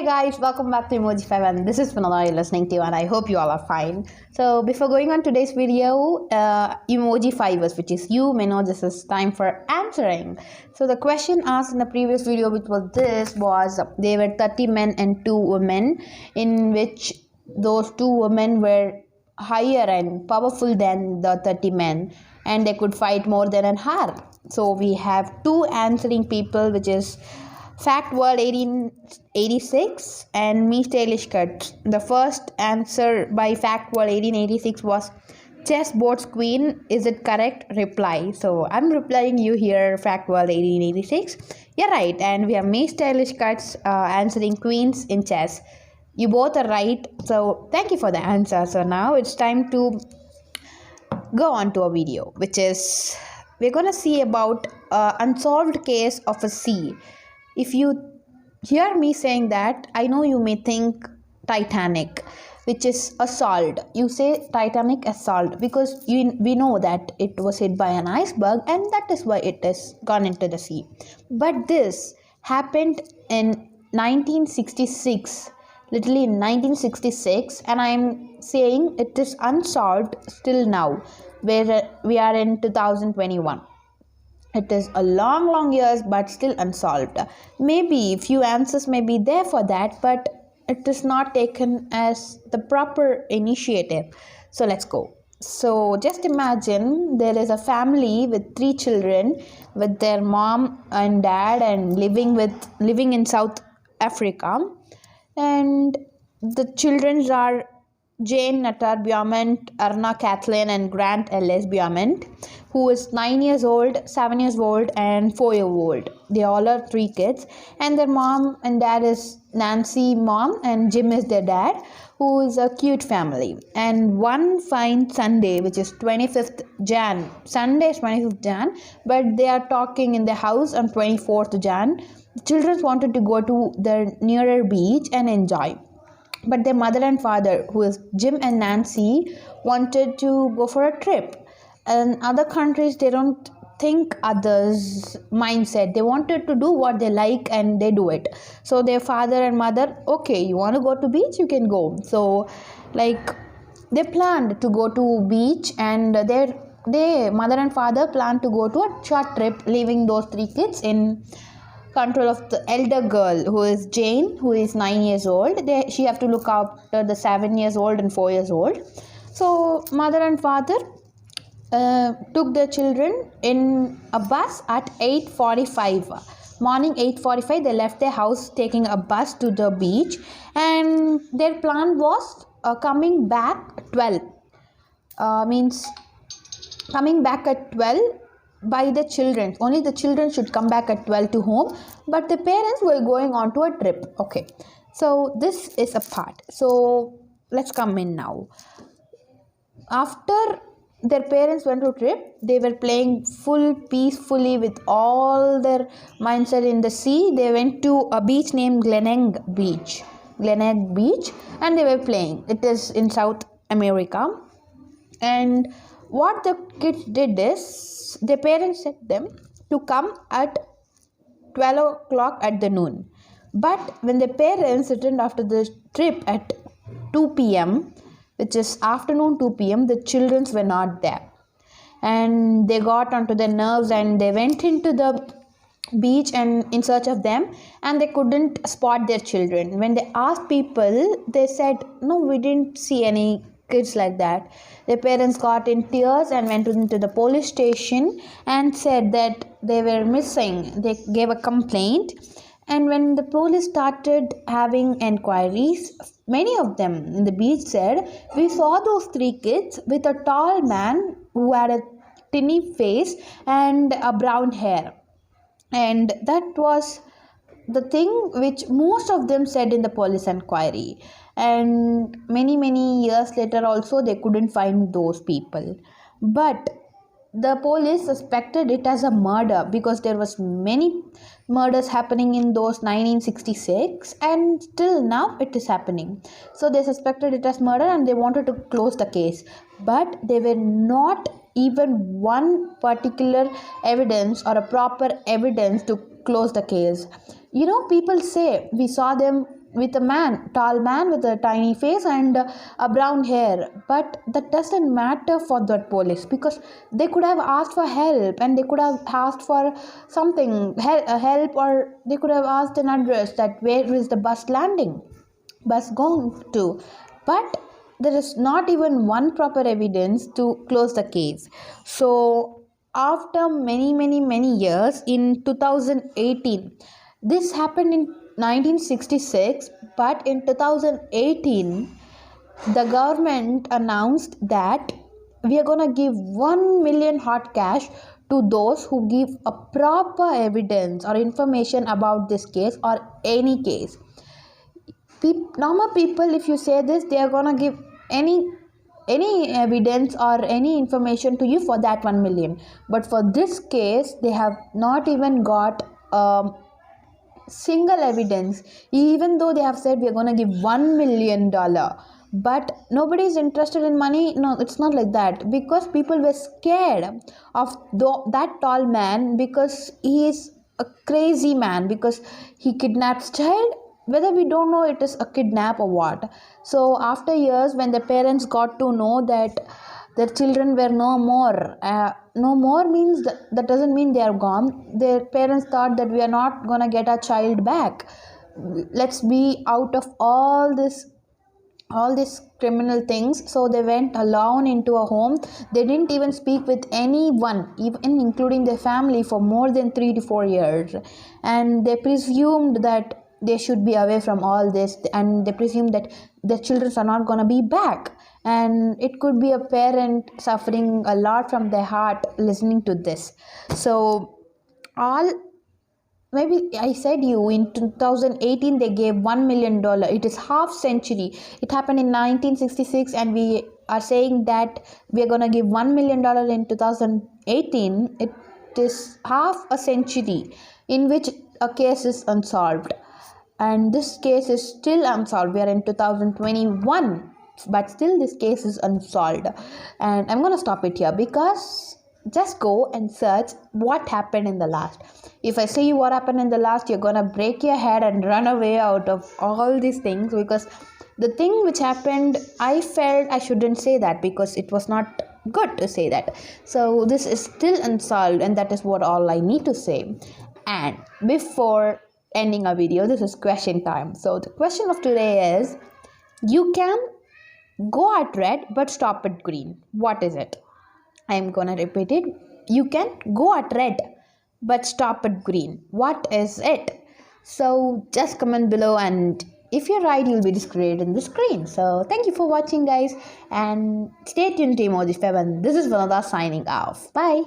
guys, welcome back to Emojify, and this is Vinala you're listening to, and I hope you all are fine. So before going on today's video, Emojify, which is you may know this is time for answering. So the question asked in the previous video, which was there were 30 men and 2 women, in which those 2 women were higher and powerful than the 30 men, and they could fight more than an hour. So we have 2 answering people, which is Fact World 1886 and Me Stylish Cuts. The first answer by Fact World 1886 was chessboard's queen. Is it correct? Reply. So I'm replying you here, Fact World 1886. You're right. And we have Me Stylish Cuts answering queens in chess. You both are right. So thank you for the answer. So now it's time to go on to a video, which is we're gonna see about unsolved case of a sea. If you hear me saying that, I know you may think Titanic, which is assault. You say Titanic assault because we know that it was hit by an iceberg, and that is why it has gone into the sea. But this happened in 1966, literally in 1966, and I'm saying it is unsolved still now, where we are in 2021. It is a long years, but still unsolved. Maybe few answers may be there for that, but it is not taken as the proper initiative. So let's go. So just imagine there is a family with 3 children, with their mom and dad, and living in South Africa, and the children are Jane Natar Beaumont, Arna Kathleen, and Grant Ellis Beaumont, who is 9 years old, 7 years old, and 4-year old. They all are 3 kids, and their mom and dad is Nancy mom, and Jim is their dad, who is a cute family. And one fine Sunday, which is 25th Jan, Sunday is 25th Jan, but they are talking in the house on 24th Jan. The children wanted to go to the nearer beach and enjoy. But their mother and father, who is Jim and Nancy, wanted to go for a trip. In other countries, they don't think others' mindset. They wanted to do what they like and they do it. So their father and mother, okay, you want to go to beach, you can go. So like they planned to go to beach, and their mother and father planned to go to a short trip, leaving those 3 kids in control of the elder girl, who is Jane, who is 9 years old. She have to look after the 7 years old and 4 years old. So mother and father took their children in a bus at 8:45. Morning 8:45, they left their house taking a bus to the beach, and their plan was coming back 12. Coming back at 12 by the children. Only the children should come back at 12 to home, but the parents were going on to a trip. Okay, so this is a part. So let's come in now. After their parents went to trip, they were playing peacefully with all their mindset in the sea. They went to a beach named Glenegg Beach, and they were playing. It is in South America. And what the kids did is, their parents said them to come at 12 o'clock at the noon. But when the parents returned after the trip at 2 p.m., which is afternoon 2 p.m., the children were not there. And they got onto their nerves, and they went into the beach and in search of them, and they couldn't spot their children. When they asked people, they said, no, we didn't see any kids like that. Their parents got in tears and went into the police station and said that they were missing. They gave a complaint, and when the police started having enquiries, many of them in the beach said, we saw those 3 kids with a tall man who had a tinny face and a brown hair. And that was the thing which most of them said in the police inquiry. And many years later also, they couldn't find those people. But the police suspected it as a murder, because there was many murders happening in those 1966, and still now it is happening. So they suspected it as murder, and they wanted to close the case. But they were not even one particular evidence or a proper evidence to close the case. People say we saw them with a man, tall man with a tiny face and a brown hair. But that doesn't matter for that police, because they could have asked for help, and they could have asked for something help, or they could have asked an address that where is the bus going to. But there is not even one proper evidence to close the case. So after many years, in 2018, this happened in 1966, but in 2018 the government announced that we are going to give 1 million hot cash to those who give a proper evidence or information about this case or any case. Normal people, if you say this, they are gonna give any evidence or any information to you for that 1 million. But for this case, they have not even got single evidence, even though they have said we are going to give $1 million. But nobody is interested in money. No, it's not like that, because people were scared of that tall man, because he is a crazy man, because he kidnaps child, whether we don't know it is a kidnap or what. So after years, when the parents got to know that their children were no more means that doesn't mean they are gone. Their parents thought that we are not gonna get our child back. Let's be out of all these criminal things. So they went alone into a home. They didn't even speak with anyone, even including their family, for more than 3 to 4 years. And they presumed that they should be away from all this, and they presumed that their children are not going to be back. And it could be a parent suffering a lot from their heart listening to this. So all, maybe I said you, in 2018 they gave $1 million. It is half century. It happened in 1966, and we are saying that we are going to give $1 million in 2018. It is half a century in which a case is unsolved, and this case is still unsolved. We are in 2021, but still this case is unsolved. And I'm going to stop it here, because just go and search what happened in the last. If I say you what happened in the last, you're gonna break your head and run away out of all these things, because the thing which happened, I felt I shouldn't say that, because it was not good to say that. So this is still unsolved, and that is what all I need to say. And before ending our video, this is question time. So the question of today is, you can go at red but stop at green. What is it? I'm gonna repeat it. You can go at red but stop at green. What is it? So just comment below, and if you're right, you'll be displayed in the screen. So thank you for watching, guys, and stay tuned to Emojify. And this is Vanada signing off. Bye.